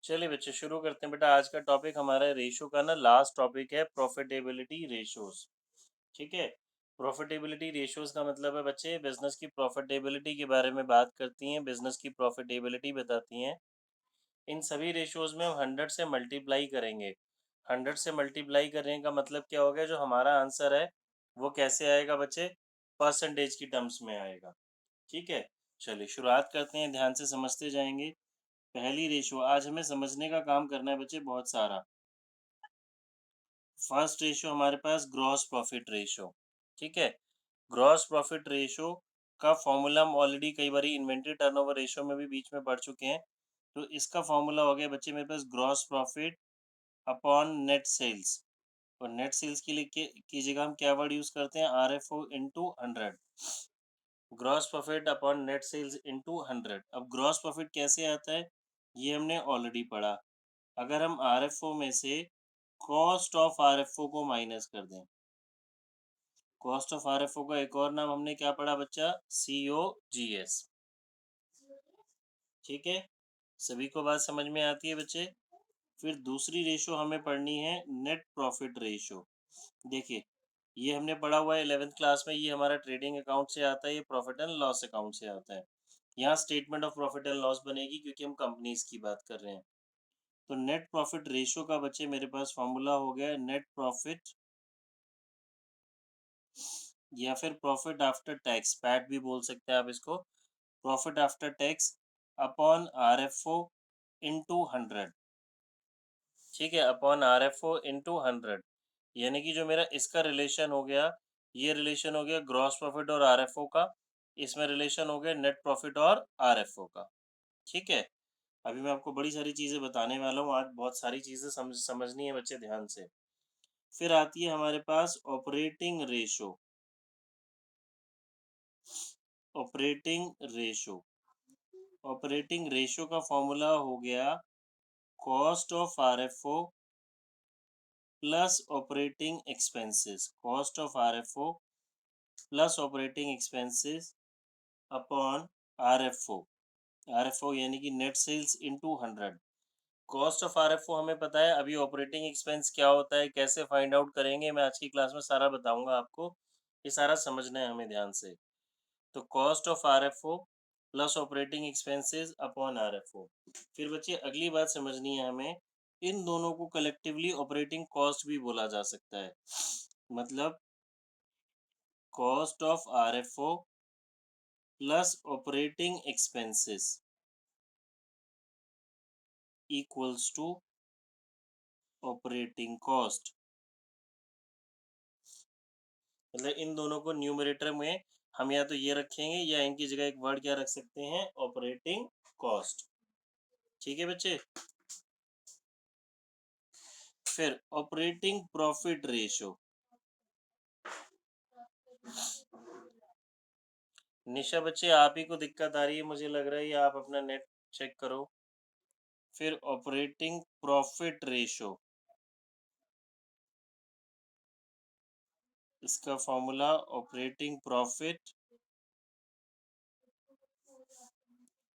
चलिए बच्चे शुरू करते हैं। बेटा आज का टॉपिक हमारा रेशो का ना लास्ट टॉपिक है, प्रॉफिटेबिलिटी रेशोज। ठीक है। प्रॉफिटेबिलिटी रेशोज का मतलब है बच्चे बिजनेस की प्रॉफिटेबिलिटी के बारे में बात करती हैं, बिजनेस की प्रॉफिटेबिलिटी बताती हैं। इन सभी रेशोज में हम 100 से मल्टीप्लाई करेंगे। 100 से मल्टीप्लाई करने का मतलब क्या हो गया, जो हमारा आंसर है वो कैसे आएगा बच्चे, परसेंटेज की टर्म्स में आएगा। ठीक है। चलिए शुरुआत करते हैं, ध्यान से समझते जाएंगे। पहली रेशो आज हमें समझने का काम करना है बच्चे बहुत सारा। फर्स्ट रेशो हमारे पास ग्रॉस प्रॉफिट रेशो। ठीक है। ग्रॉस प्रॉफिट रेशो का फॉर्मूला हम ऑलरेडी कई बार इन्वेंट्री टर्नओवर रेशो में भी बीच में पढ़ चुके हैं। तो इसका फॉर्मूला हो गया बच्चे मेरे पास gross profit upon net sales. और नेट सेल्स के लिए की जगह हम क्या वर्ड यूज करते हैं, RFO into 100। Gross profit upon net sales into 100। अब ग्रॉस प्रॉफिट कैसे आता है ये हमने ऑलरेडी पढ़ा। अगर हम RFO में से कॉस्ट ऑफ RFO को माइनस कर दें, कॉस्ट ऑफ RFO का एक और नाम हमने क्या पढ़ा बच्चा, COGS। ठीक है। सभी को बात समझ में आती है बच्चे। फिर दूसरी रेशो हमें पढ़नी है नेट प्रॉफिट रेशो। देखिए ये हमने पढ़ा हुआ है 11th क्लास में, ये हमारा ट्रेडिंग अकाउंट से आता है, ये प्रॉफिट एंड लॉस अकाउंट से आता है। यहाँ statement of profit and loss बनेगी क्योंकि हम कंपनीज की बात कर रहे हैं। तो नेट प्रॉफिट रेशो का बच्चे मेरे पास फॉर्मूला हो गया नेट प्रॉफिट या फिर प्रॉफिट आफ्टर टैक्स, पैट भी बोल सकते हैं आप इसको, profit after tax upon RFO into 100। ठीक है, अपॉन RFO इंटू 100। यानी कि जो मेरा इसका रिलेशन हो गया, ये रिलेशन हो गया ग्रॉस प्रॉफिट और RFO का, इसमें रिलेशन हो गया नेट प्रॉफिट और RFO का। ठीक है। अभी मैं आपको बड़ी सारी चीज़ें बताने वाला हूँ, आज बहुत सारी चीज़ें समझनी है बच्चे ध्यान से। फिर आती है हमारे पास operating ratio. Operating ratio, operating ratio का फॉर्मूला हो गया cost of RFO plus operating expenses, cost of RFO plus operating expenses upon RFO। RFO यानी कि net sales into 100। Cost of RFO हमें पता है, अभी ऑपरेटिंग एक्सपेंस क्या होता है, कैसे फाइंड आउट करेंगे, मैं आज की क्लास में सारा बताऊंगा आपको। ये सारा समझना है हमें ध्यान से। तो cost of RFO plus operating expenses upon RFO। फिर बच्चे अगली बात समझनी है हमें, इन दोनों को कलेक्टिवली ऑपरेटिंग कॉस्ट भी बोला जा सकता है। मतलब cost of RFO plus operating expenses equals to operating cost. मतलब इन दोनों को न्यूमरेटर में हम या तो ये रखेंगे या इनकी जगह एक वर्ड क्या रख सकते हैं, ऑपरेटिंग कॉस्ट। ठीक है बच्चे। फिर ऑपरेटिंग प्रॉफिट रेशो। निशा बच्चे आप ही को दिक्कत आ रही है मुझे लग रहा है, या आप अपना नेट चेक करो। फिर ऑपरेटिंग प्रॉफिट रेशो, इसका फॉर्मूला ऑपरेटिंग प्रॉफिट।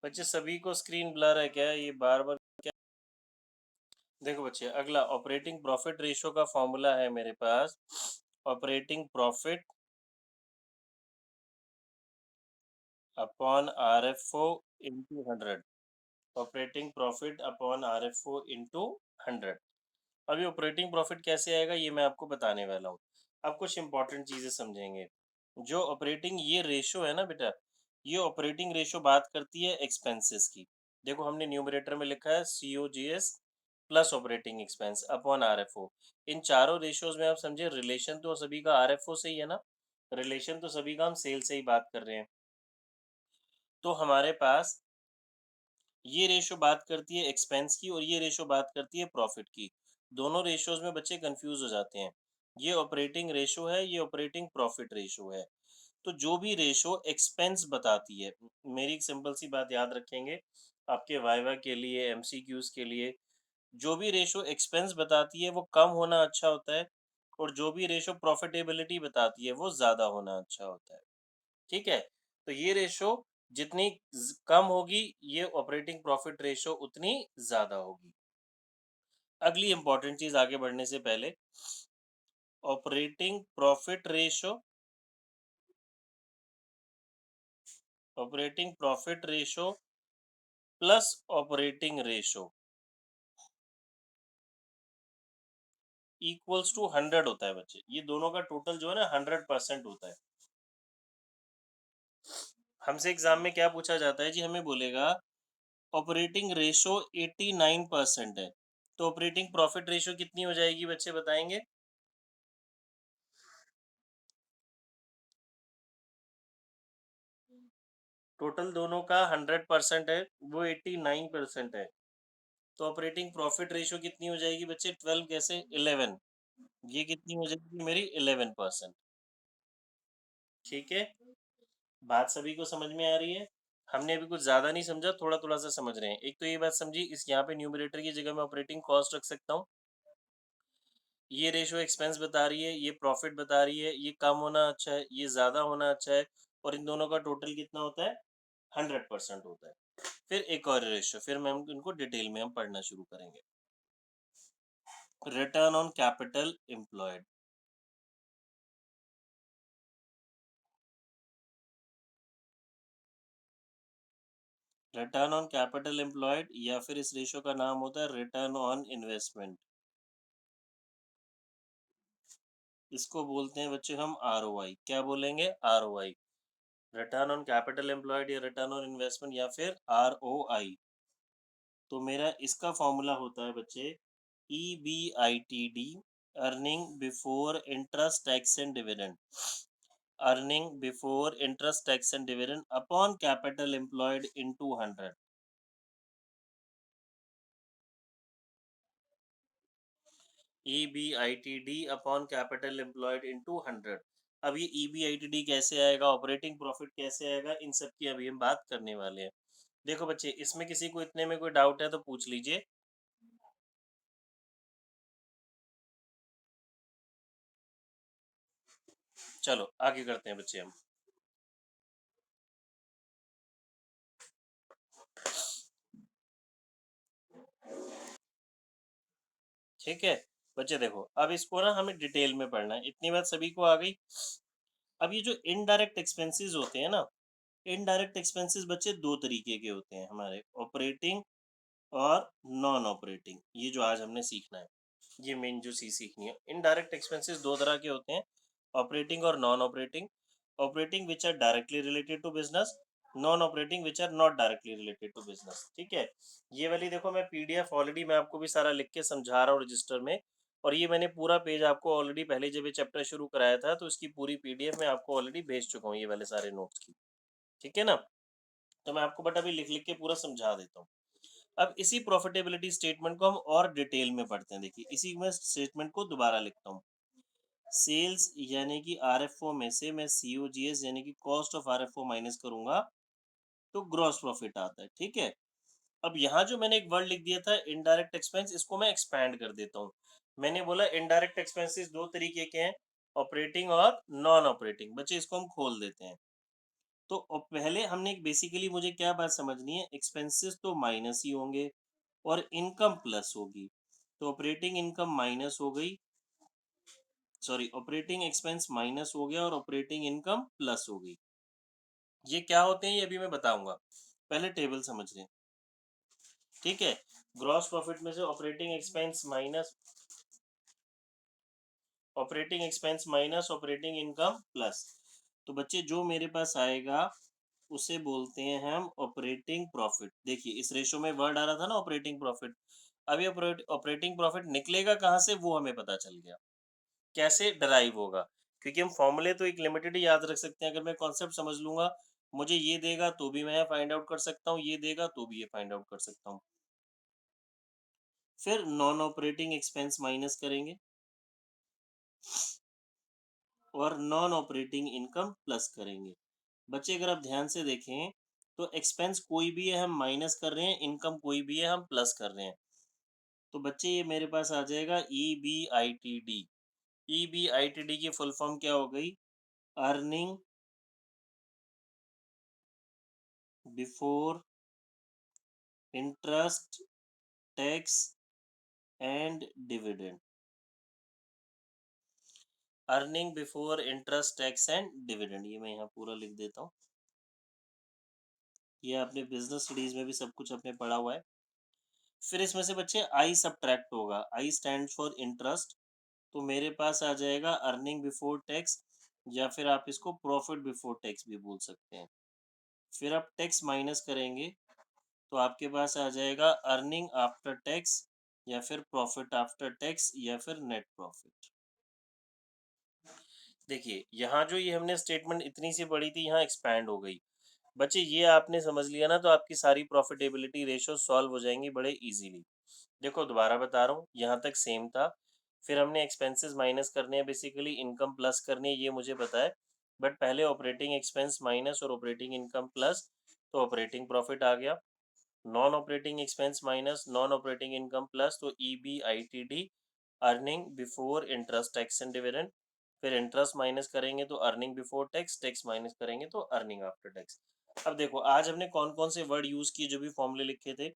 बच्चे सभी को स्क्रीन ब्लर है क्या, ये बार बार क्या। देखो बच्चे अगला ऑपरेटिंग प्रॉफिट रेशो का फॉर्मूला है मेरे पास operating profit upon RFO into 100। Operating profit upon RFO into 100। अभी ऑपरेटिंग प्रॉफिट कैसे आएगा ये मैं आपको बताने वाला हूँ। अब कुछ इंपॉर्टेंट चीजें समझेंगे। जो ऑपरेटिंग ये रेशो है ना बेटा, ये ऑपरेटिंग रेशो बात करती है एक्सपेंसेस की। देखो हमने न्यूमरेटर में लिखा है COGS plus operating expense upon RFO। इन चारों रेशोज में आप समझे रिलेशन तो सभी का RFO से ही है ना, रिलेशन तो सभी का हम सेल से ही बात कर रहे हैं। तो हमारे पास ये रेशो बात करती है एक्सपेंस की और ये रेशो बात करती है प्रॉफिट की। दोनों रेशोज में बच्चे कंफ्यूज हो जाते हैं। ये ऑपरेटिंग रेशो है, ये ऑपरेटिंग प्रॉफिट रेशो है। तो जो भी रेशो एक्सपेंस बताती है, मेरी एक सिंपल सी बात याद रखेंगे आपके वाइवा के लिए, MCQs के लिए, जो भी रेशो एक्सपेंस बताती है वो कम होना अच्छा होता है, और जो भी रेशो प्रॉफिटेबिलिटी बताती है वो ज्यादा होना अच्छा होता है। ठीक है। तो ये रेशो जितनी कम होगी ये ऑपरेटिंग प्रॉफिट रेशो उतनी ज़्यादा होगी। अगली इंपॉर्टेंट चीज़ आगे बढ़ने से पहले, operating profit ratio operating profit ratio plus operating ratio equals to 100 होता है बच्चे। ये दोनों का टोटल जो है ना 100% होता है। हमसे एग्जाम में क्या पूछा जाता है जी, हमें बोलेगा ऑपरेटिंग रेशो 89% है, तो ऑपरेटिंग प्रॉफिट रेशो कितनी हो जाएगी बच्चे, बताएंगे? टोटल दोनों का 100% है, वो 89% है, तो ऑपरेटिंग प्रॉफिट रेशो कितनी हो जाएगी बच्चे? 12 कैसे 11, ये कितनी हो जाएगी मेरी? 11%। ठीक है, बात सभी को समझ में आ रही है? हमने अभी कुछ ज्यादा नहीं समझा, थोड़ा थोड़ा सा समझ रहे हैं। एक तो ये बात समझी, इस यहाँ पे न्यूमरेटर की जगह मैं ऑपरेटिंग कॉस्ट रख सकता हूँ। ये रेशो एक्सपेंस बता रही है, ये प्रॉफिट बता रही है, ये कम होना अच्छा है, ये ज्यादा होना अच्छा है, और इन दोनों का टोटल कितना होता है? 100% होता है। फिर एक और रेशो, फिर मैं इनको डिटेल में हम पढ़ना शुरू करेंगे। Return on capital employed. Return on capital employed या फिर इस रेशो का नाम होता है रिटर्न ऑन इन्वेस्टमेंट। इसको बोलते हैं बच्चे हम आरओआई। क्या बोलेंगे? ROI, return on capital employed या रिटर्न ऑन इन्वेस्टमेंट या फिर आरओआई। तो मेरा इसका फॉर्मूला होता है बच्चे EBITD, earning before interest tax and dividend, earning before interest tax and dividend upon capital employed into 100। EBITD upon capital employed into 100। अब ये EBITD कैसे आएगा, ऑपरेटिंग प्रॉफिट कैसे आएगा, इन सब की अभी हम बात करने वाले हैं। देखो बच्चे, इसमें किसी को इतने में कोई डाउट है तो पूछ लीजिए। चलो आगे करते हैं बच्चे हम। ठीक है बच्चे, देखो अब इसको ना हमें डिटेल में पढ़ना है, इतनी बात सभी को आ गई। अब ये जो इनडायरेक्ट एक्सपेंसेस होते हैं ना, इनडायरेक्ट एक्सपेंसेस बच्चे दो तरीके के होते हैं हमारे, ऑपरेटिंग और नॉन ऑपरेटिंग। ये जो आज हमने सीखना है, ये मेन जो चीज सीखनी है। इनडायरेक्ट एक्सपेंसेस दो तरह के होते हैं, ऑपरेटिंग और non operating. Operating which are directly related to business, non operating which are not directly related to business. ठीक है, ये वाली देखो, मैं पीडीएफ ऑलरेडी मैं आपको भी सारा लिख के समझा रहा हूँ रजिस्टर में, और ये मैंने पूरा पेज आपको ऑलरेडी पहले जब ये चैप्टर शुरू कराया था तो इसकी पूरी पीडीएफ मैं आपको ऑलरेडी भेज चुका हूँ, ये वाले सारे नोट्स की। ठीक है ना, तो मैं आपको बट अभी लिख लिख के पूरा समझा देता हूँ। अब इसी प्रॉफिटेबिलिटी स्टेटमेंट को हम और डिटेल में पढ़ते हैं। देखिए, इसी में स्टेटमेंट को दोबारा लिखता हूँ। सेल्स यानी कि आरएफओ में से मैं सीओजीएस यानी कि कॉस्ट ऑफ आरएफओ माइनस करूंगा तो ग्रॉस प्रॉफिट आता है। ठीक है, अब यहाँ जो मैंने एक वर्ड लिख दिया था इनडायरेक्ट एक्सपेंस, इसको मैं एक्सपैंड कर देता हूँ। मैंने बोला इनडायरेक्ट एक्सपेंसेस दो तरीके के हैं, ऑपरेटिंग और नॉन ऑपरेटिंग। बच्चे इसको हम खोल देते हैं। तो पहले हमने एक बेसिकली मुझे क्या बात समझनी है, एक्सपेंसेस तो माइनस ही होंगे और इनकम प्लस होगी। तो ऑपरेटिंग इनकम माइनस हो गई, सॉरी ऑपरेटिंग एक्सपेंस माइनस हो गया और ऑपरेटिंग इनकम प्लस हो गई। ये क्या होते हैं ये अभी मैं बताऊंगा, पहले टेबल समझ लें। ठीक है, ग्रॉस प्रॉफिट में से operating expense minus operating income plus. तो बच्चे जो मेरे पास आएगा उसे बोलते हैं हम ऑपरेटिंग प्रॉफिट। देखिए इस रेशो में वर्ड आ रहा था ना ऑपरेटिंग प्रॉफिट, अब ये ऑपरेटिंग प्रॉफिट निकलेगा कहाँ से वो हमें पता चल गया, कैसे डराइव होगा। क्योंकि हम फॉर्मूले तो एक लिमिटेड ही याद रख सकते हैं, अगर मैं कॉन्सेप्ट समझ लूंगा, मुझे ये देगा तो भी मैं फाइंड आउट कर सकता हूँ, ये देगा तो भी ये फाइंड आउट कर सकता हूँ। फिर नॉन ऑपरेटिंग एक्सपेंस माइनस करेंगे और नॉन ऑपरेटिंग इनकम प्लस करेंगे। बच्चे अगर आप ध्यान से देखें तो एक्सपेंस कोई भी है हम माइनस कर रहे हैं, इनकम कोई भी है हम प्लस कर रहे हैं। तो बच्चे ये मेरे पास आ जाएगा EBITD। EBITD की फुल फॉर्म क्या हो गई? Earning before interest, tax and dividend. Earning before interest, tax and dividend, ये मैं यहाँ पूरा लिख देता हूँ। ये आपने बिजनेस स्टडीज में भी सब कुछ अपने पढ़ा हुआ है। फिर इसमें से बच्चे आई सब्ट्रैक्ट होगा, आई स्टैंड फॉर इंटरेस्ट, तो मेरे पास आ जाएगा अर्निंग बिफोर टैक्स, या फिर आप इसको प्रॉफिट बिफोर टैक्स भी बोल सकते हैं। फिर आप टैक्स माइनस करेंगे तो आपके पास आ जाएगा अर्निंग आफ्टर टैक्स, या फिर प्रॉफिट आफ्टर टैक्स, या फिर नेट प्रॉफिट। देखिए यहाँ जो ये हमने स्टेटमेंट इतनी सी पढ़ी थी, यहाँ एक्सपैंड हो गई। बच्चे ये आपने समझ लिया ना, तो आपकी सारी प्रॉफिटेबिलिटी रेशियो सॉल्व हो जाएंगी बड़े इजीली। देखो दोबारा बता रहा हूँ, यहाँ तक सेम था। फिर हमने एक्सपेंसेस माइनस करने हैं, बेसिकली इनकम प्लस करनी है, ये मुझे पता है। बट पहले ऑपरेटिंग एक्सपेंस माइनस और ऑपरेटिंग इनकम प्लस, तो ऑपरेटिंग प्रॉफिट आ गया। Non operating expense minus non operating income plus, तो EBITD, earning before interest, tax and dividend. फिर इंटरेस्ट माइनस करेंगे तो earning before tax, tax minus करेंगे तो अर्निंग आफ्टर टैक्स। अब देखो आज हमने कौन कौन से वर्ड यूज किए, जो भी फॉर्मूले लिखे थे।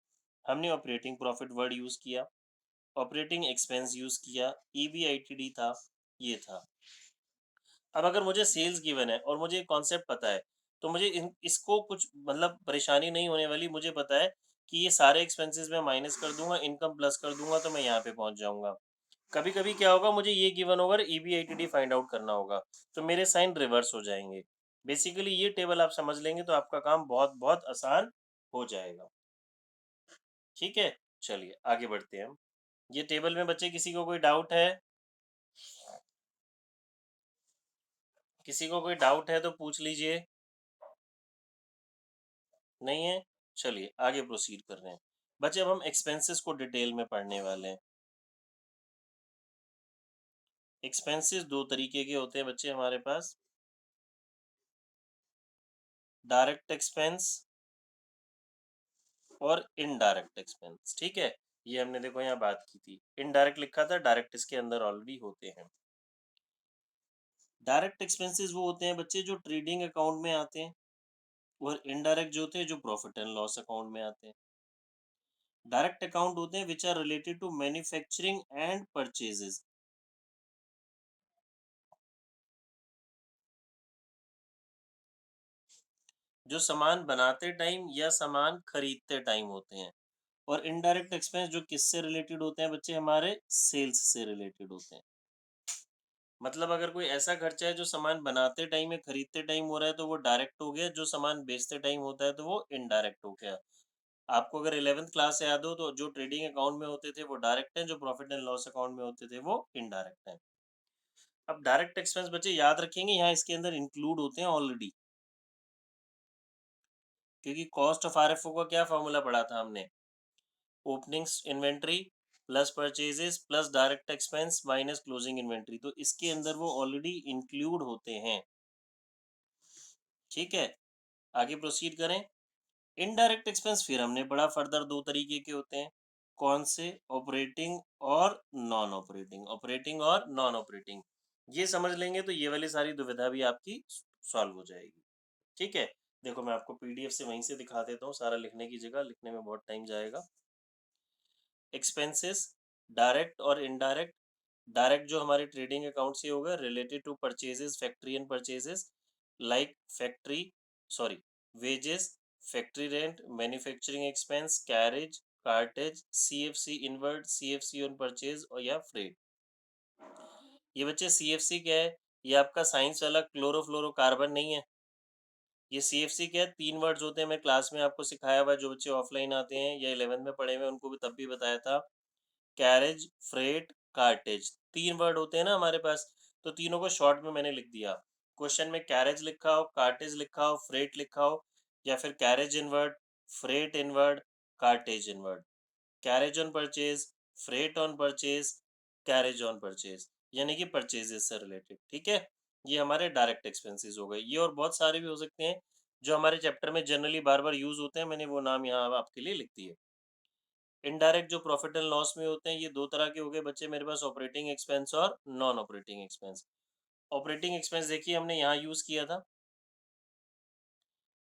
हमने ऑपरेटिंग प्रॉफिट वर्ड यूज किया, ऑपरेटिंग एक्सपेंस यूज किया, EBITD था, ये था। अब अगर मुझे सेल्स गिवन है और मुझे कॉन्सेप्ट पता है, तो मुझे इसको कुछ मतलब परेशानी नहीं होने वाली। मुझे पता है कि ये सारे एक्सपेंसेस मैं माइनस कर दूंगा, इनकम प्लस कर दूंगा, तो मैं यहाँ पे पहुंच जाऊंगा। कभी कभी क्या होगा, मुझे ये गिवन होगा, EBITD फाइंड आउट करना होगा, तो मेरे साइन रिवर्स हो जाएंगे। बेसिकली ये टेबल आप समझ लेंगे तो आपका काम बहुत बहुत आसान हो जाएगा। ठीक है, चलिए आगे बढ़ते हैं हम। ये टेबल में बच्चे किसी को कोई डाउट है? किसी को कोई डाउट है तो पूछ लीजिए। नहीं है? चलिए आगे प्रोसीड कर रहे हैं। बच्चे अब हम एक्सपेंसेस को डिटेल में पढ़ने वाले हैं। एक्सपेंसेस दो तरीके के होते हैं बच्चे हमारे पास, डायरेक्ट एक्सपेंस और इनडायरेक्ट एक्सपेंस। ठीक है, ये हमने देखो यहाँ बात की थी, इनडायरेक्ट लिखा था, डायरेक्ट इसके अंदर ऑलरेडी होते हैं। डायरेक्ट एक्सपेंसेस वो होते हैं बच्चे जो ट्रेडिंग अकाउंट में आते हैं, और इनडायरेक्ट जो होते हैं जो प्रॉफिट एंड लॉस अकाउंट में आते हैं। डायरेक्ट अकाउंट होते हैं which are related to manufacturing and purchases, जो सामान बनाते टाइम या सामान खरीदते टाइम होते हैं। और इनडायरेक्ट एक्सपेंस जो किससे रिलेटेड होते हैं बच्चे, हमारे सेल्स से रिलेटेड होते हैं। मतलब अगर कोई ऐसा खर्चा है जो सामान बनाते टाइम या खरीदते टाइम हो रहा है, तो वो डायरेक्ट हो गया। जो सामान बेचते टाइम होता है तो वो इनडायरेक्ट हो गया। आपको अगर 11th क्लास याद हो, तो जो ट्रेडिंग अकाउंट में होते थे वो डायरेक्ट हैं, जो प्रॉफिट एंड लॉस अकाउंट में होते थे वो इनडायरेक्ट हैं। अब डायरेक्ट एक्सपेंस बच्चे याद रखेंगे, यहाँ इसके अंदर इंक्लूड होते हैं ऑलरेडी, क्योंकि कॉस्ट ऑफ RFO का क्या फॉर्मूला पढ़ा था हमने, openings inventory plus purchases plus direct expense minus closing inventory, तो इसके अंदर वो ऑलरेडी इंक्लूड होते हैं। ठीक है, आगे प्रोसीड करें। इनडायरेक्ट एक्सपेंस फिर हमने पढ़ा फर्दर, दो तरीके के होते हैं। कौन से? ऑपरेटिंग और नॉन ऑपरेटिंग, ऑपरेटिंग और नॉन ऑपरेटिंग। ये समझ लेंगे तो ये वाली सारी दुविधा भी आपकी सॉल्व हो जाएगी। ठीक है, देखो मैं आपको PDF से वहीं से दिखा देता हूँ, सारा लिखने की जगह, लिखने में बहुत टाइम जाएगा। एक्सपेंसेस डायरेक्ट और इनडायरेक्ट। डायरेक्ट जो हमारे ट्रेडिंग अकाउंट से होगा, related to purchases, factory and purchases, like factory sorry wages, factory rent, manufacturing expense, carriage, cartage, CFC inward, CFC on purchase और या फ्रेट। ये बच्चे CFC क्या है? ये आपका साइंस वाला क्लोरोफ्लोरोकार्बन नहीं है। ये CFC क्या है? 3 वर्ड्स होते हैं, मैं क्लास में आपको सिखाया हुआ है, जो बच्चे ऑफलाइन आते हैं या 11th में पढ़े हुए उनको भी तब भी बताया था। कैरेज, फ्रेट, कार्टेज, 3 वर्ड होते हैं ना हमारे पास, तो तीनों को शॉर्ट में मैंने लिख दिया। क्वेश्चन में कैरेज लिखा हो, कार्टेज लिखा हो, फ्रेट लिखा हो, या फिर carriage inward, freight inward, cartage inward, carriage on purchase, freight on purchase, carriage on purchase, यानी कि परचेजेस से रिलेटेड। ठीक है, ये हमारे डायरेक्ट एक्सपेंसेस हो गए। ये और बहुत सारे भी हो सकते हैं जो हमारे चैप्टर में जनरली बार बार यूज होते हैं, मैंने वो नाम यहाँ आपके लिए लिख दिए। इनडायरेक्ट जो प्रॉफिट एंड लॉस में होते हैं, ये दो तरह के हो गए बच्चे मेरे पास, ऑपरेटिंग एक्सपेंस और non operating expense. Operating expense देखिए हमने यहाँ यूज किया था,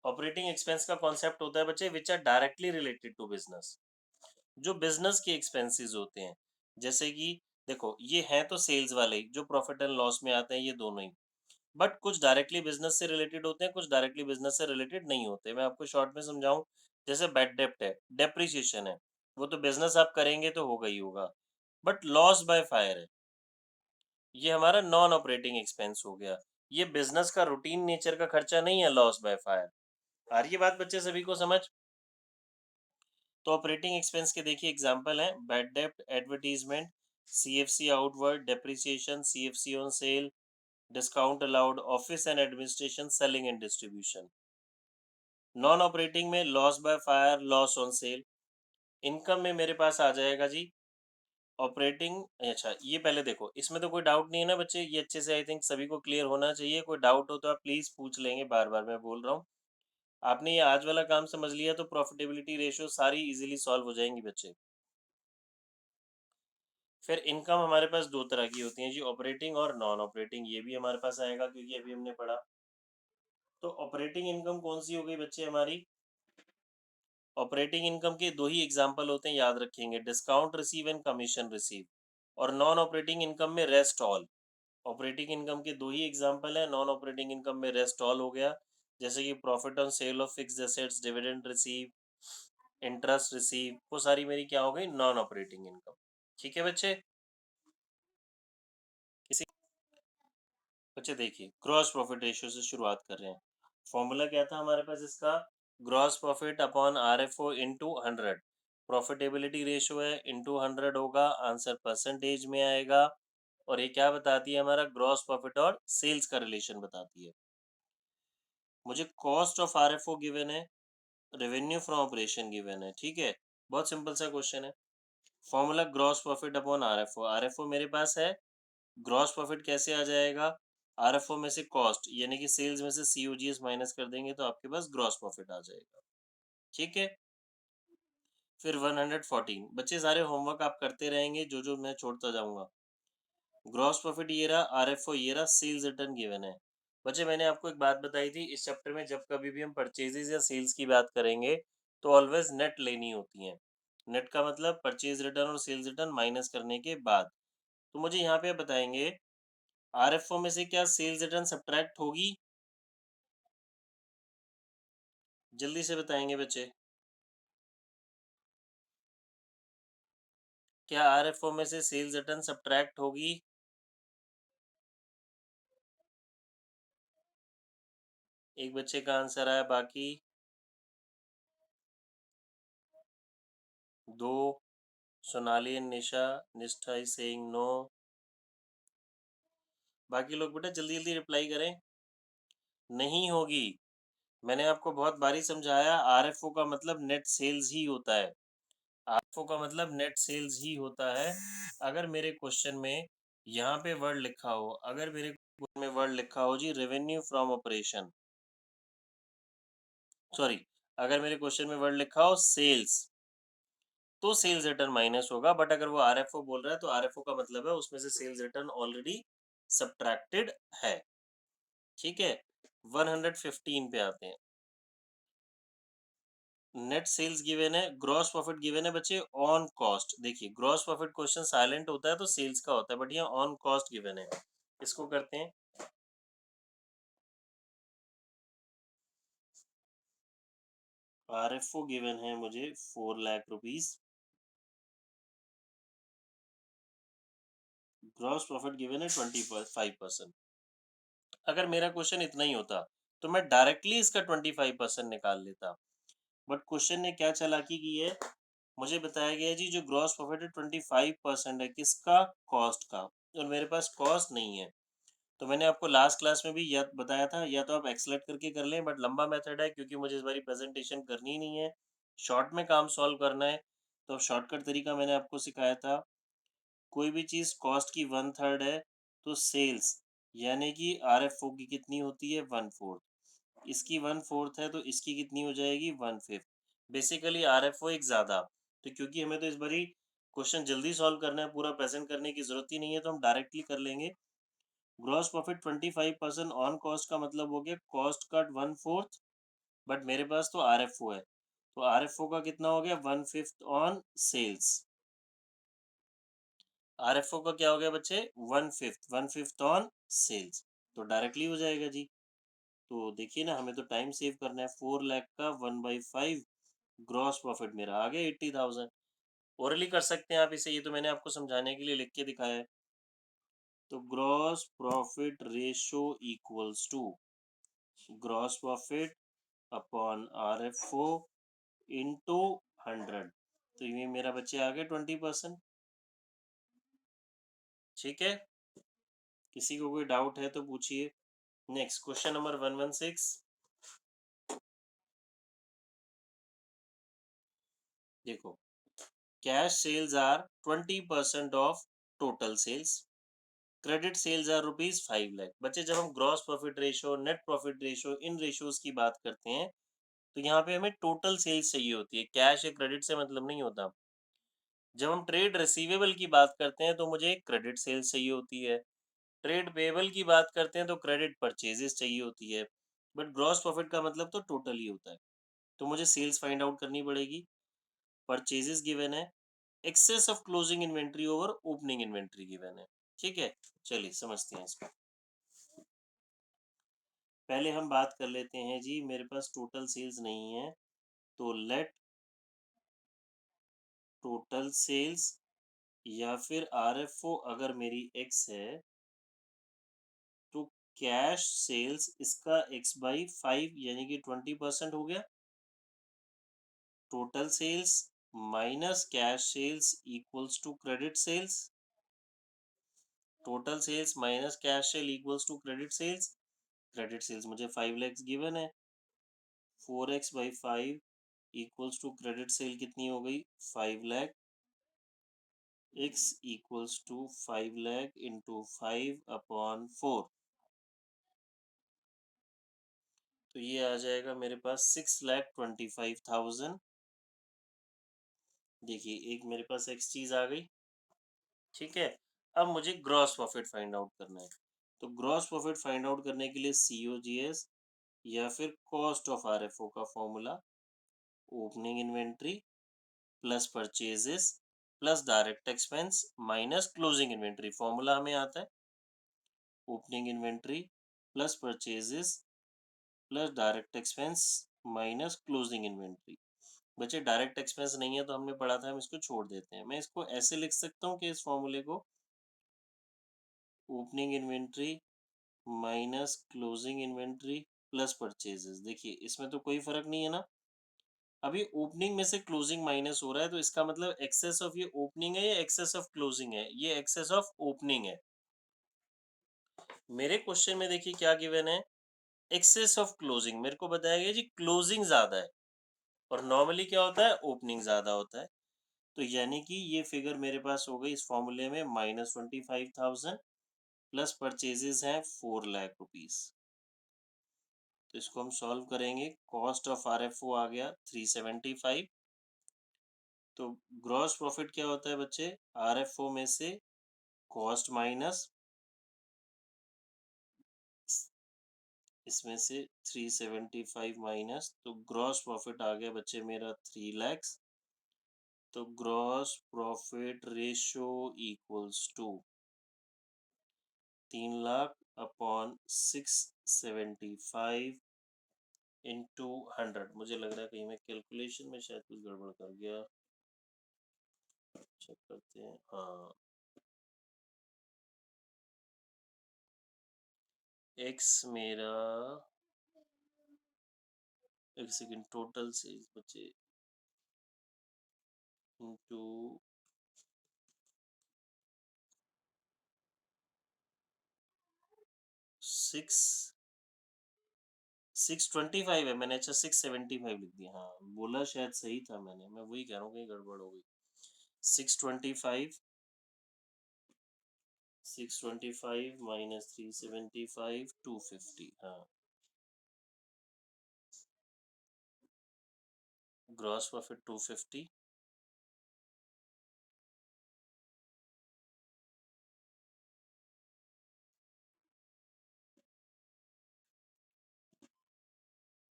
ऑपरेटिंग एक्सपेंस का कॉन्सेप्ट होता है बच्चे which are directly related to business, जो बिजनेस के एक्सपेंसेस होते हैं। जैसे कि देखो ये हैं तो सेल्स वाले ही, जो प्रॉफिट एंड लॉस में आते हैं ये दोनों ही, बट कुछ डायरेक्टली बिजनेस से रिलेटेड होते हैं, कुछ डायरेक्टली बिजनेस से रिलेटेड नहीं होते। मैं आपको शॉर्ट में समझाऊं, जैसे बैड डेप्ट है, डेप्रिसिएशन है, वो तो बिजनेस आप करेंगे तो होगा ही होगा। बट लॉस बाय फायर है, ये हमारा नॉन ऑपरेटिंग एक्सपेंस हो गया। ये बिजनेस का रूटीन नेचर का खर्चा नहीं है लॉस बाय फायर। आ रही है बात बच्चे सभी को समझ? तो ऑपरेटिंग एक्सपेंस के देखिए एग्जांपल हैं, बैड डेप्ट, advertisement, CFC outward, depreciation, CFC on sale, discount allowed, office and administration, selling and distribution. Non operating में loss by fire, loss on sale. Income में मेरे पास आ जाएगा जी ऑपरेटिंग। अच्छा ये पहले देखो, इसमें तो कोई डाउट नहीं है ना बच्चे, ये अच्छे से आई थिंक सभी को क्लियर होना चाहिए। कोई डाउट हो तो आप प्लीज पूछ लेंगे, बार बार मैं बोल रहा हूँ। आपने ये आज वाला काम समझ लिया तो प्रॉफिटेबिलिटी रेशियो सारी इजीली सॉल्व हो जाएंगी बच्चे। फिर इनकम हमारे पास दो तरह की होती है जी, ऑपरेटिंग और नॉन ऑपरेटिंग। ये भी हमारे पास आएगा क्योंकि अभी हमने पढ़ा। तो ऑपरेटिंग इनकम कौन सी हो गई बच्चे हमारी? ऑपरेटिंग इनकम के दो ही एग्जाम्पल होते हैं, याद रखेंगे, discount receive and commission receive. और नॉन ऑपरेटिंग इनकम में रेस्ट ऑल। ऑपरेटिंग इनकम के दो ही एग्जाम्पल है, नॉन ऑपरेटिंग इनकम में रेस्ट ऑल हो गया। जैसे कि profit on sale of fixed assets, dividend receive, interest receive, वो सारी मेरी क्या हो गई? Non operating income. ठीक है बच्चे? किसी बच्चे देखिए ग्रॉस प्रॉफिट रेशियो से शुरुआत कर रहे हैं। फॉर्मूला क्या था हमारे पास इसका? Gross profit upon R F O into 100। Profitability ratio है, इंटू 100 होगा, आंसर परसेंटेज में आएगा। और ये क्या बताती है? हमारा ग्रॉस प्रॉफिट और सेल्स का रिलेशन बताती है। मुझे cost of R F O given है, रेवेन्यू फ्रॉम ऑपरेशन गिवन है। ठीक है, बहुत सिंपल सा क्वेश्चन है। Formula gross profit upon R F O. R F O मेरे पास है, ग्रॉस प्रॉफिट कैसे आ जाएगा? आरएफओ में से कॉस्ट यानी कि सेल्स में से सीओजीएस माइनस कर देंगे तो आपके पास ग्रॉस प्रॉफिट आ जाएगा। ठीक है, फिर 114। बच्चे सारे होमवर्क आप करते रहेंगे, जो जो मैं छोड़ता जाऊंगा। ग्रॉस प्रॉफिट ये रहा, आरएफओ ये रहा, सेल्स रिटर्न गिवन है। बच्चे मैंने आपको एक बात बताई थी इस चैप्टर में, जब कभी भी हम परचेजेस या सेल्स की बात करेंगे तो ऑलवेज नेट लेनी होती है। नेट का मतलब परचेज रिटर्न और सेल्स रिटर्न माइनस करने के बाद। तो मुझे यहाँ पे बताएंगे आरएफओ में से क्या सेल्स रिटर्न सब्ट्रैक्ट होगी? जल्दी से बताएंगे बच्चे, क्या आरएफओ में से सेल्स रिटर्न सब्ट्रैक्ट होगी? एक बच्चे का आंसर आया, बाकी दो। सोनाली एंड निशा, निष्ठा इज सेइंग नो। बाकी लोग बेटा जल्दी जल्दी रिप्लाई करें। नहीं होगी। मैंने आपको बहुत बारी समझाया, आरएफओ का मतलब नेट सेल्स ही होता है। आरएफओ का मतलब नेट सेल्स ही होता है। अगर मेरे क्वेश्चन में यहाँ पे वर्ड लिखा हो, अगर मेरे क्वेश्चन में वर्ड लिखा हो जी रेवेन्यू फ्रॉम ऑपरेशन, सॉरी, अगर मेरे क्वेश्चन में वर्ड लिखा हो सेल्स, तो सेल्स रिटर्न माइनस होगा। बट अगर वो आरएफओ बोल रहा है तो आरएफओ का मतलब है उसमें से सेल्स रिटर्न ऑलरेडी सब्ट्रैक्टेड है। ठीक है, 115 पे आते हैं। नेट सेल्स गिवन है, ग्रॉस प्रॉफिट गिवन है बच्चे ऑन कॉस्ट। देखिए ग्रॉस प्रॉफिट क्वेश्चन साइलेंट होता है तो सेल्स का होता है, बट यहाँ ऑन कॉस्ट गिवन है। इसको करते हैं, आरएफओ गिवन है मुझे 4 lakh rupees, gross profit given है 25%। अगर मेरा क्वेश्चन इतना ही होता तो मैं डायरेक्टली इसका 25% निकाल लेता। बट क्वेश्चन ने क्या चालाकी की है, मुझे बताया गया है जी जो ग्रॉस प्रॉफिट है 25% है किसका? कॉस्ट का। और मेरे पास कॉस्ट नहीं है। तो मैंने आपको लास्ट क्लास में भी या बताया था, या तो आप एक्सलेट करके कर लें, बट लंबा मेथड है क्योंकि मुझे इस बारी प्रेजेंटेशन करनी नहीं है, शॉर्ट में काम सॉल्व करना है। तो शॉर्टकट तरीका मैंने आपको सिखाया था, कोई भी चीज़ कॉस्ट की 1/3 है तो सेल्स यानी कि आरएफओ की कितनी होती है? 1/4। इसकी 1/4 है तो इसकी कितनी हो जाएगी? 1/5। बेसिकली आरएफओ एक ज़्यादा। तो क्योंकि हमें तो इस बारी क्वेश्चन जल्दी सॉल्व करना है, पूरा प्रेजेंट करने की जरूरत ही नहीं है, तो हम डायरेक्टली कर लेंगे। ग्रॉस प्रॉफिट 25% ऑन कॉस्ट का मतलब हो गया कॉस्ट का 1/4 बट मेरे पास तो RFO है, तो RFO का कितना हो गया 1/5 ऑन सेल्स। RFO का क्या हो गया बच्चे 1/5 ऑन सेल्स, तो डायरेक्टली हो जाएगा जी। तो देखिए ना, हमें तो टाइम सेव करना है। 4 लाख का 1/5 ग्रॉस प्रॉफिट मेरा आ गया 80,000। ओरली कर सकते हैं आप इसे, ये तो मैंने आपको समझाने के लिए लिख के दिखाया है। तो gross profit ratio equals to gross profit upon RFO into 100। तो ये मेरा बच्चे आ गया 20%। ठीक है, किसी को कोई डाउट है तो पूछिए। Next question number 116। देखो, cash sales are 20% of total sales, credit sales are ₹5 lakh. बच्चे, जब हम gross profit ratio, net profit ratio, इन रेशोज की बात करते हैं तो यहाँ पे हमें टोटल सेल्स चाहिए होती है, कैश या क्रेडिट से मतलब नहीं होता। जब हम ट्रेड रिसीवेबल की बात करते हैं तो मुझे क्रेडिट सेल्स चाहिए होती है, ट्रेड पेबल की बात करते हैं तो क्रेडिट परचेजेस चाहिए होती है, बट ग्रॉस प्रॉफिट का मतलब तो टोटल ही होता है। तो मुझे सेल्स फाइंड आउट करनी पड़ेगी। परचेजेस गिवन है, excess of closing inventory over opening inventory given है। ठीक है, चलिए समझते हैं इसको। पहले हम बात कर लेते हैं जी, मेरे पास टोटल सेल्स नहीं है, तो लेट टोटल सेल्स या फिर RFO अगर मेरी X है तो कैश सेल्स इसका X/5 यानी कि 20% हो गया। Total sales minus cash sales equals to credit sales. Total sales minus cash sale equals to credit sales. Credit sales मुझे 5 लाख गिवन है, 4x/5 equals to credit sale कितनी हो गई 5 lakh. x equals to 5 lakh into 5/4, तो ये आ जाएगा मेरे पास 6,25,000। देखिए, एक मेरे पास एक्स चीज आ गई। ठीक है, अब मुझे ग्रॉस प्रॉफिट फाइंड आउट करना है। तो ग्रॉस प्रॉफिट फाइंड आउट करने के लिए COGS या फिर कॉस्ट ऑफ RFO का formula opening inventory plus purchases plus direct expense minus closing inventory. Formula हमें आता है opening inventory plus purchases plus direct expense minus closing inventory. बच्चे, डायरेक्ट एक्सपेंस नहीं है तो हमने पढ़ा था, हम इसको छोड़ देते हैं। मैं इसको ऐसे लिख सकता हूँ कि इस फॉर्मूले को opening inventory minus closing inventory plus purchases. देखिए, इसमें तो कोई फर्क नहीं है ना, अभी ओपनिंग में से क्लोजिंग माइनस हो रहा है, तो इसका मतलब एक्सेस ऑफ ये ओपनिंग है या एक्सेस ऑफ क्लोजिंग है, ये एक्सेस ऑफ ओपनिंग है। मेरे क्वेश्चन में देखिए क्या गिवन है, एक्सेस ऑफ क्लोजिंग। मेरे को बताया गया जी क्लोजिंग ज्यादा है, और नॉर्मली क्या होता है ओपनिंग ज्यादा होता है। तो यानी कि ये फिगर मेरे पास हो गई इस फॉर्मूले में -25,000 प्लस परचेजेस हैं 4 लाख रुपीस। तो इसको हम सॉल्व करेंगे। कॉस्ट ऑफ RFO आ गया 375। तो ग्रॉस प्रॉफिट क्या होता है बच्चे, RFO में से कॉस्ट माइनस इसमें से 375 माइनस, तो ग्रॉस प्रॉफिट आ गया बच्चे मेरा 3 लाख। तो gross profit ratio equals to 3 lakh upon 675 into 100। मुझे लग रहा है कहीं मैं कैलकुलेशन में शायद कुछ गड़बड़ कर गया, चेक करते हैं। हाँ, एक्स मेरा, एक सेकेंड, टोटल सेल्स बचे इंटू 625 है मैंने, अच्छा 675 लिख दिया। हाँ, बोला शायद सही था मैंने, मैं वही कह रहा हूँ कहीं गड़बड़ हो गई। 625 माइनस 375 250। हाँ, ग्रॉस प्रॉफिट 250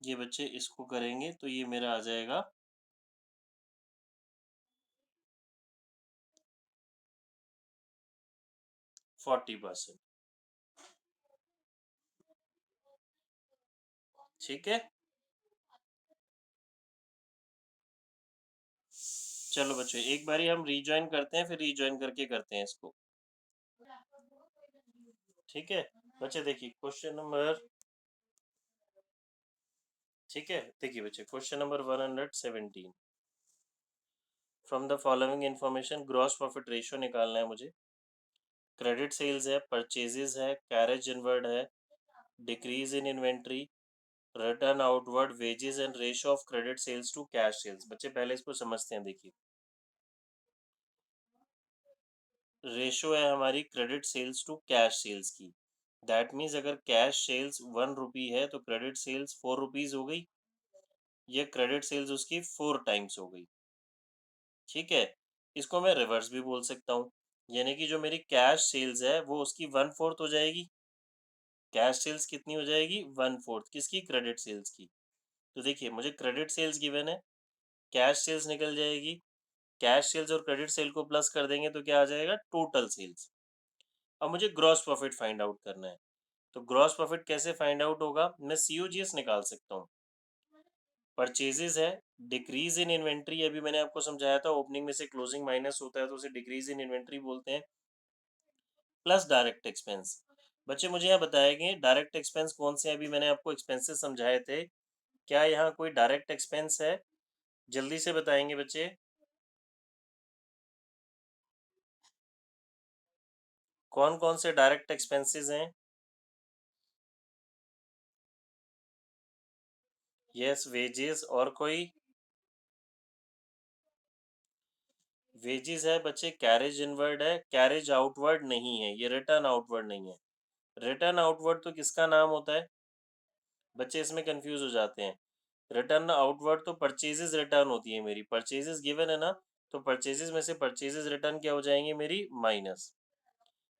ये बच्चे इसको करेंगे तो ये मेरा आ जाएगा 40%। ठीक है, चलो बच्चों एक बारी हम रिज्वाइन करते हैं, फिर रिज्वाइन करके करते हैं इसको। ठीक है बच्चे, देखिए क्वेश्चन नंबर, ठीक है देखिए बच्चे question number 117। From the following information gross profit ratio निकालना है मुझे। क्रेडिट सेल्स है, परचेजेस है, कैरेज इनवर्ड है, decrease in inventory, return outward, wages and ratio of credit sales to cash sales. बच्चे पहले इसको समझते हैं। देखिए रेशियो है हमारी क्रेडिट सेल्स टू कैश सेल्स की। दैट मीन्स अगर कैश सेल्स 1 रुपी है तो क्रेडिट सेल्स 4 रुपीज हो गई, ये क्रेडिट सेल्स उसकी 4 टाइम्स हो गई। ठीक है, इसको मैं रिवर्स भी बोल सकता हूँ, यानी कि जो मेरी कैश सेल्स है वो उसकी 1/4 हो जाएगी। कैश सेल्स कितनी हो जाएगी? 1/4 किसकी? क्रेडिट सेल्स की। तो देखिए मुझे क्रेडिट सेल्स गिवन है, कैश सेल्स निकल जाएगी। कैश सेल्स और क्रेडिट सेल को प्लस कर देंगे तो क्या आ जाएगा? Total sales. अब मुझे ग्रॉस प्रॉफिट फाइंड आउट करना है। तो ग्रॉस प्रॉफिट कैसे फाइंड आउट होगा? मैं सीओजीएस निकाल सकता हूँ। परचेजेस है, डिक्रीज इन इन्वेंट्री, अभी मैंने आपको समझाया था ओपनिंग में से क्लोजिंग माइनस होता है तो उसे डिक्रीज इन इन्वेंट्री बोलते हैं, प्लस डायरेक्ट एक्सपेंस। बच्चे मुझे यहाँ बताएंगे डायरेक्ट एक्सपेंस कौन से हैं? अभी मैंने आपको एक्सपेंसेस समझाए थे, क्या यहाँ कोई डायरेक्ट एक्सपेंस है? जल्दी से बताएंगे बच्चे। कौन कौन से डायरेक्ट एक्सपेंसेस हैं? यस, वेजेस, और कोई? वेजेस है बच्चे, कैरेज इनवर्ड है, कैरेज आउटवर्ड नहीं है, ये रिटर्न आउटवर्ड नहीं है। रिटर्न आउटवर्ड तो किसका नाम होता है? बच्चे इसमें कंफ्यूज हो जाते हैं। रिटर्न आउटवर्ड तो परचेजेस रिटर्न होती है मेरी, परचेजेस गिवन है ना, तो परचेजेस में से परचेजेस रिटर्न क्या हो जाएंगे मेरी? माइनस।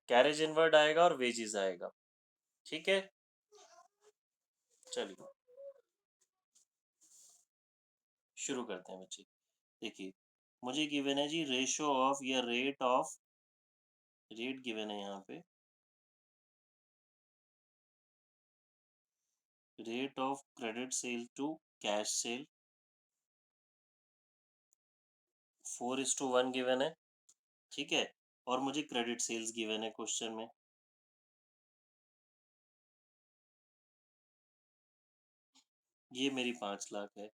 कैरेज इनवर्ड आएगा और वेजेस आएगा। ठीक है, चलिए शुरू करते हैं बच्चे। देखिए मुझे गिवन है जी रेशो ऑफ या रेट ऑफ, रेट गिवन है यहाँ पे, rate of credit sale to cash sale 4:1 given है। ठीक है, और मुझे क्रेडिट सेल्स गिवन है क्वेश्चन में। ये मेरी 5 लाख है।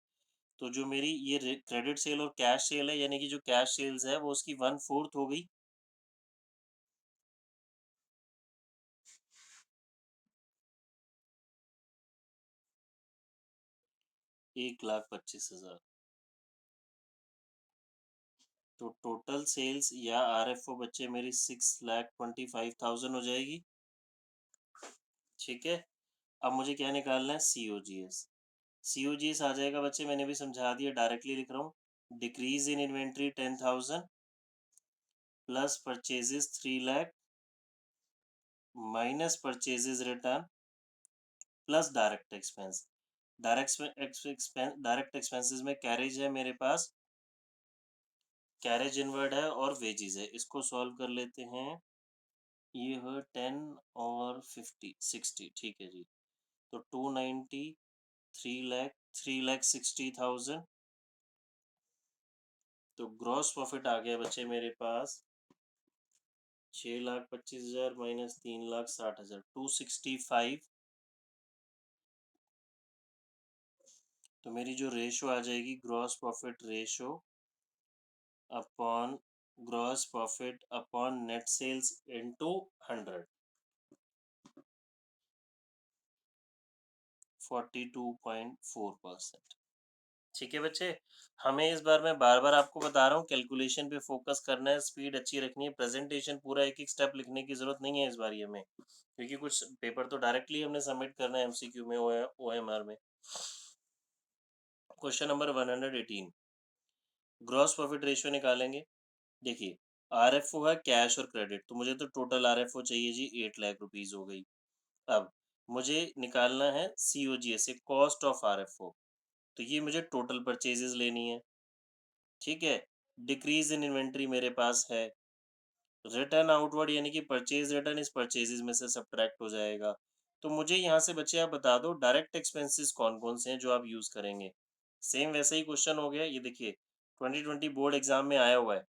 तो जो मेरी ये क्रेडिट सेल और कैश सेल है, यानी कि जो कैश सेल्स है वो उसकी 1/4 हो गई। 1,25,000। तो टोटल सेल्स या आरएफओ बच्चे मेरी 6,25,000 हो जाएगी। ठीक है, अब मुझे क्या निकालना है? सीओजीएस। सीओजीएस आ जाएगा बच्चे, मैंने भी समझा दिया, डायरेक्टली लिख रहा हूँ। Decrease in inventory 10,000 plus purchases 3 lakh minus purchases return plus direct expense. Direct expenses में कैरेज है मेरे पास, कैरेज इनवर्ड है और वेजेस है। इसको सॉल्व कर लेते हैं। ये है 10 और 50 60, ठीक है जी। तो 290, 3 लाख, 3,60,000। तो ग्रॉस प्रॉफिट आ गया बच्चे मेरे पास 6,25,000 माइनस 3,60,000, 265। तो मेरी जो रेशो आ जाएगी gross profit ratio upon gross profit upon net sales into 100, 42.4%। ठीक है बच्चे, हमें इस बार मैं बार बार आपको बता रहा हूँ कैलकुलेशन पे फोकस करना है, स्पीड अच्छी रखनी है। प्रेजेंटेशन पूरा एक एक स्टेप लिखने की जरूरत नहीं है इस बार हमें, क्योंकि कुछ पेपर तो डायरेक्टली हमने सबमिट करना है एमसीक्यू में, ओएमआर में। Question number 118, gross profit ratio निकालेंगे। देखिए आरएफओ है कैश और क्रेडिट, तो मुझे तो टोटल आरएफओ चाहिए जी 8 लाख रुपीज हो गई। अब मुझे निकालना है COGS से, कॉस्ट ऑफ RFO। तो ये मुझे टोटल परचेजेस लेनी है, ठीक है। डिक्रीज इन इन्वेंट्री मेरे पास है। रिटर्न आउटवर्ड यानी कि परचेज रिटर्न इस परचेजेस में से सब्ट्रैक्ट हो जाएगा। तो मुझे यहाँ से बच्चे आप बता दो डायरेक्ट एक्सपेंसेस कौन-कौन से हैं जो आप यूज़ करेंगे। सेम वैसा ही क्वेश्चन हो गया, ये देखिए 2020 बोर्ड एग्जाम में आया हुआ है।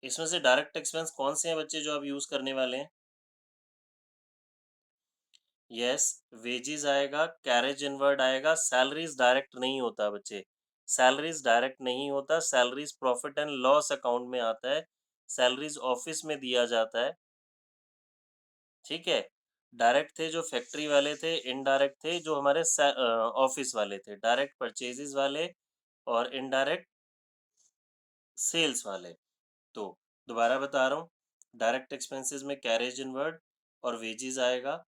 इसमें से डायरेक्ट एक्सपेंस कौन से हैं बच्चे जो आप यूज़ करने वाले हैं? यस, वेजेस आएगा, कैरेज इनवर्ड आएगा, सैलरीज डायरेक्ट नहीं होता बच्चे। सैलरीज डायरेक्ट नहीं होता, salaries profit and loss account में आता है, सैलरीज ऑफिस में दिया जाता है, ठीक है। डायरेक्ट थे जो फैक्ट्री वाले थे, इनडायरेक्ट थे जो हमारे ऑफिस वाले थे, डायरेक्ट परचेजेस वाले और इनडायरेक्ट सेल्स वाले। तो दोबारा बता रहा हूँ, डायरेक्ट एक्सपेंसेस में कैरेज इनवर्ड और वेजेस आएगा।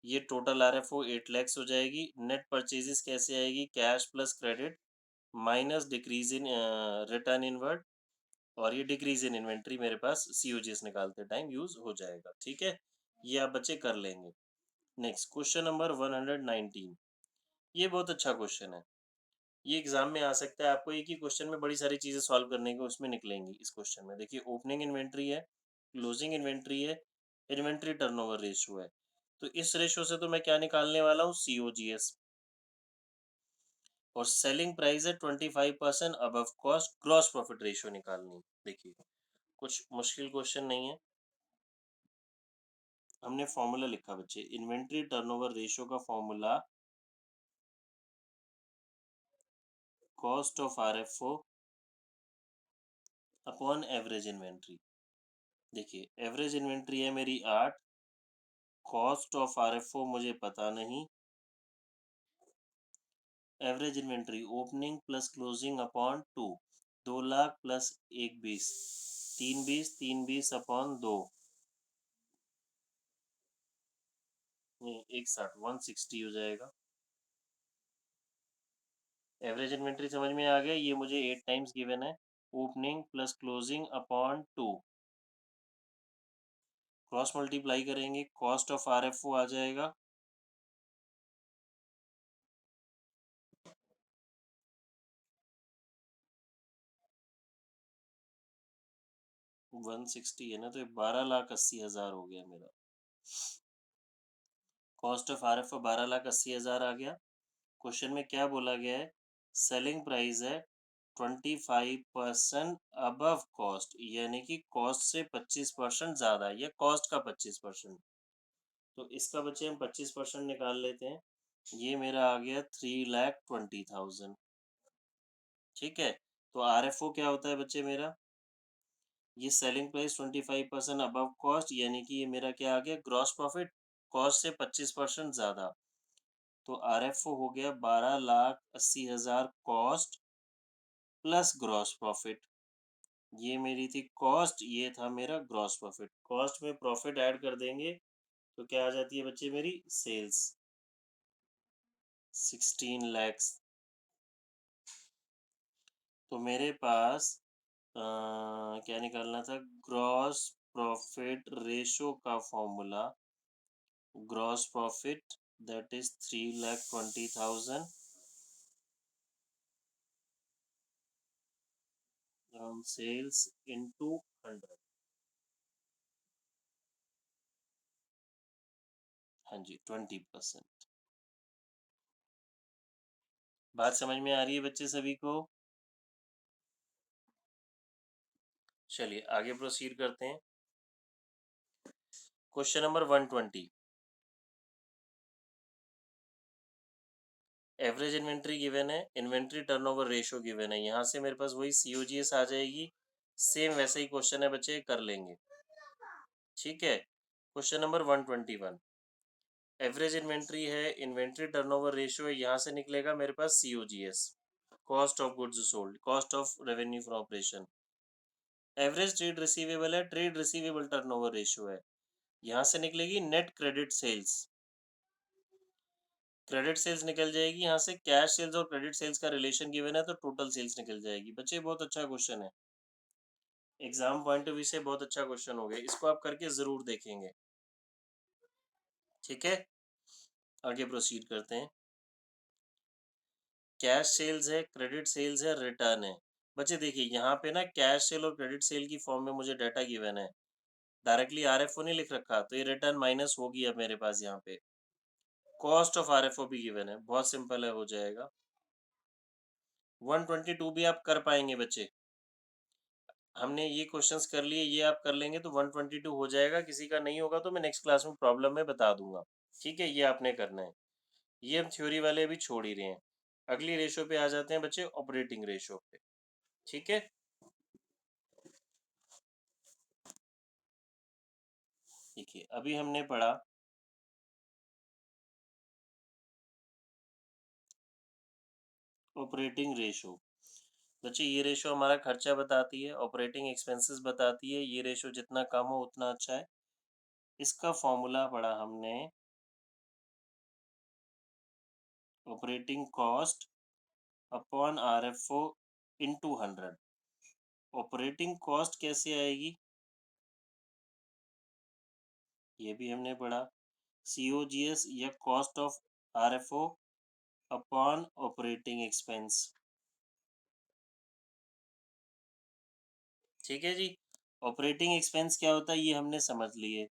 ये टोटल RFO 8 लैक्स हो जाएगी। नेट परचेजेस कैसे आएगी? Cash plus credit minus decrease in return inward, और ये डिक्रीज इन इन्वेंट्री मेरे पास COGS निकालते टाइम यूज हो जाएगा, ठीक है। ये आप बच्चे कर लेंगे। Next question number 119। ये बहुत अच्छा क्वेश्चन है, ये एग्जाम में आ सकता है। आपको एक ही क्वेश्चन में बड़ी सारी चीजें सॉल्व करने को उसमें निकलेंगी। इस क्वेश्चन में देखिए, ओपनिंग इन्वेंट्री है, क्लोजिंग इन्वेंट्री है, इन्वेंट्री टर्नओवर रेशियो है। तो इस रेशियो से तो मैं क्या निकालने वाला हूँ? COGS। और सेलिंग प्राइस है 25% above cost, gross profit ratio निकालनी है। देखिए कुछ मुश्किल क्वेश्चन नहीं है। हमने फॉर्मूला लिखा बच्चे, इन्वेंट्री टर्नओवर रेशियो का formula cost of RFO upon average inventory. देखिए एवरेज इन्वेंट्री है मेरी 8, कॉस्ट ऑफ RFO मुझे पता नहीं। Average inventory opening plus closing upon 2, 2 lakh plus 1 20, 3 20, 3 20 upon 2, 160, 160 हो जाएगा। एवरेज इन्वेंट्री समझ में आ गया। ये मुझे 8 टाइम्स गिवन है, opening plus closing upon 2, cross multiply करेंगे, कॉस्ट ऑफ RFO आ जाएगा 160 है ना, तो 12,80,000 हो गया मेरा। कॉस्ट ऑफ RFO 12,80,000 आ गया। क्वेश्चन में क्या बोला गया है? सेलिंग प्राइस है 25% अबव कॉस्ट, यानी कि कॉस्ट से 25% ज्यादा है, या कॉस्ट का 25%। तो इसका बच्चे हम 25% निकाल लेते हैं। ये मेरा आ गया 3,20,000, ठीक है। तो RFO क्या होता है बच्चे मेरा? ये सेलिंग प्राइस 25% अबव कॉस्ट, यानी कि ये मेरा क्या आ गया? ग्रॉस प्रॉफिट, कॉस्ट से 25% ज्यादा। तो RFO हो गया 12,80,000 कॉस्ट प्लस ग्रॉस प्रॉफिट। ये मेरी थी कॉस्ट, ये था मेरा ग्रॉस प्रॉफिट। कॉस्ट में प्रॉफिट ऐड कर देंगे तो क्या आ जाती है बच्चे मेरी? सेल्स 16 लैक्स। तो मेरे पास क्या निकालना था? ग्रॉस प्रॉफिट रेशो का formula, gross profit that is 3,20,000 on sales into 100। हाँ जी, 20%। बात समझ में आ रही है बच्चे सभी को? चलिए आगे प्रोसीड करते हैं। Question number 120। Average inventory given है, इन्वेंट्री टर्नओवर रेशियो गिवन है। यहाँ से मेरे पास वही COGS आ जाएगी। सेम वैसे ही क्वेश्चन है बच्चे, कर लेंगे, ठीक है। Question number 121। एवरेज इन्वेंट्री है, इन्वेंट्री टर्नओवर रेशियो है, यहाँ से निकलेगा मेरे पास COGS, cost of goods sold, cost of revenue from operation. Average trade receivable है, ट्रेड रिसीवेबल टर्नओवर रेशियो है, यहाँ से निकलेगी net credit sales. Credit sales निकल जाएगी यहाँ से, कैश सेल्स और क्रेडिट सेल्स का रिलेशन गिवन है तो टोटल सेल्स निकल जाएगी। बच्चे बहुत अच्छा क्वेश्चन है, एग्जाम पॉइंट ऑफ व्यू से बहुत अच्छा क्वेश्चन हो गया। इसको आप करके जरूर देखेंगे, ठीक है, आगे प्रोसीड करते हैं। कैश सेल्स है, क्रेडिट सेल्स है, रिटर्न है। बच्चे देखिए यहाँ पे ना कैश सेल और क्रेडिट सेल की फॉर्म में मुझे डाटा गिवन है, डायरेक्टली आरएफओ नहीं लिख रखा, तो ये रिटर्न माइनस होगी अब मेरे पास यहाँ पे। कॉस्ट ऑफ आरएफओ भी गिवन है, बहुत सिंपल है, हो जाएगा। 122 भी आप कर पाएंगे बच्चे, हमने ये क्वेश्चंस कर लिए, ये आप कर लेंगे तो 122 हो जाएगा। किसी का नहीं होगा तो मैं नेक्स्ट क्लास में प्रॉब्लम में बता दूंगा। ठीक है, ये आपने करना है। ये हम थ्योरी वाले अभी छोड़ ही रहे हैं। अगली रेशो पे आ जाते हैं बच्चे, ऑपरेटिंग रेशो पे। ठीक है, देखिए अभी हमने पढ़ा ऑपरेटिंग रेशो। बच्चे ये रेशो हमारा खर्चा बताती है, ऑपरेटिंग एक्सपेंसेस बताती है। ये रेशो जितना कम हो उतना अच्छा है। इसका फॉर्मूला पढ़ा हमने, operating cost upon RFO into 100। Operating cost कैसे आएगी ये भी हमने पढ़ा, COGS या cost of RFO upon operating expense. ठीक है जी, ऑपरेटिंग एक्सपेंस क्या होता है ये हमने समझ लिए।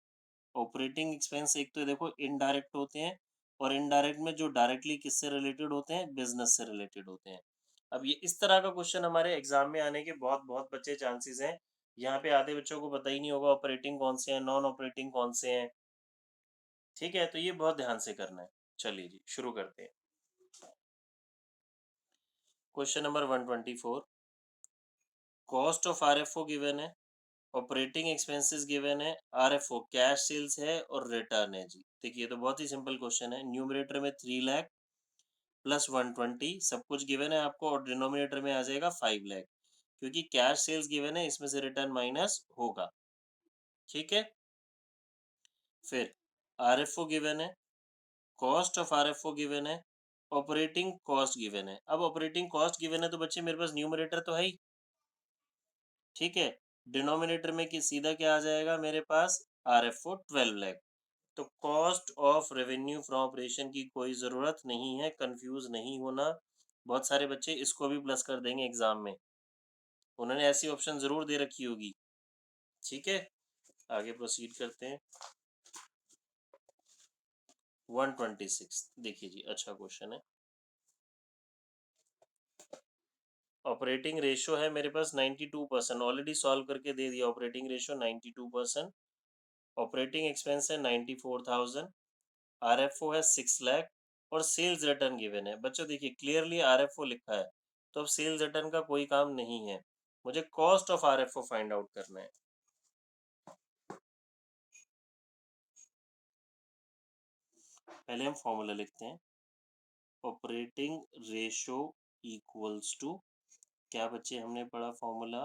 ऑपरेटिंग एक्सपेंस एक तो देखो इनडायरेक्ट होते हैं, और इनडायरेक्ट में जो डायरेक्टली किससे रिलेटेड होते हैं, बिजनेस से रिलेटेड होते हैं। अब ये इस तरह का क्वेश्चन हमारे एग्जाम में आने के बहुत बहुत बच्चे चांसेस हैं। यहाँ पे आधे बच्चों को पता ही नहीं होगा ऑपरेटिंग कौन से हैं, नॉन ऑपरेटिंग कौन से हैं। ठीक है, तो ये बहुत ध्यान से करना है। चलिए जी, शुरू करते हैं। Question number 124, cost of RFO given है, ऑपरेटिंग एक्सपेंसेस गिवन है, आरएफओ कैश सेल्स है और रिटर्न है जी। देखिए तो बहुत ही सिंपल क्वेश्चन है। न्यूमरेटर में 3 लाख प्लस 120 सब कुछ गिवन है आपको, और डिनोमिनेटर में आ जाएगा 5 लाख, क्योंकि कैश सेल्स गिवन है, इसमें से रिटर्न माइनस होगा। ठीक है, फिर आरएफओ गिवन है, कॉस्ट ऑफ आरएफओ गिवन है, ऑपरेटिंग कॉस्ट गिवन है। अब ऑपरेटिंग कॉस्ट गिवन है तो बच्चे मेरे पास न्यूमरेटर तो है ही, ठीक है। डिनोमिनेटर में कि सीधा क्या आ जाएगा मेरे पास, आरएफओ 12 लाख। तो cost of revenue from operation की कोई ज़रूरत नहीं है, कंफ्यूज नहीं होना। बहुत सारे बच्चे इसको भी प्लस कर देंगे एग्जाम में, उन्होंने ऐसी ऑप्शन ज़रूर दे रखी होगी। ठीक है, आगे प्रोसीड करते हैं। 126 देखिए जी, अच्छा क्वेश्चन है। ऑपरेटिंग रेशो है मेरे पास 92%, ऑलरेडी सॉल्व करके दे दिया। ऑपरेटिंग रेशो 92%, ऑपरेटिंग एक्सपेंस है 94,000, आरएफओ है 6 लाख, और सेल्स रिटर्न गिवन है। बच्चों देखिए क्लियरली आरएफओ लिखा है, तो अब सेल्स रिटर्न का कोई काम नहीं है, मुझे cost of RFO find out करना है। पहले हम फॉर्मूला लिखते हैं, ऑपरेटिंग रेशो इक्वल्स टू, क्या बच्चे हमने पढ़ा फॉर्मूला,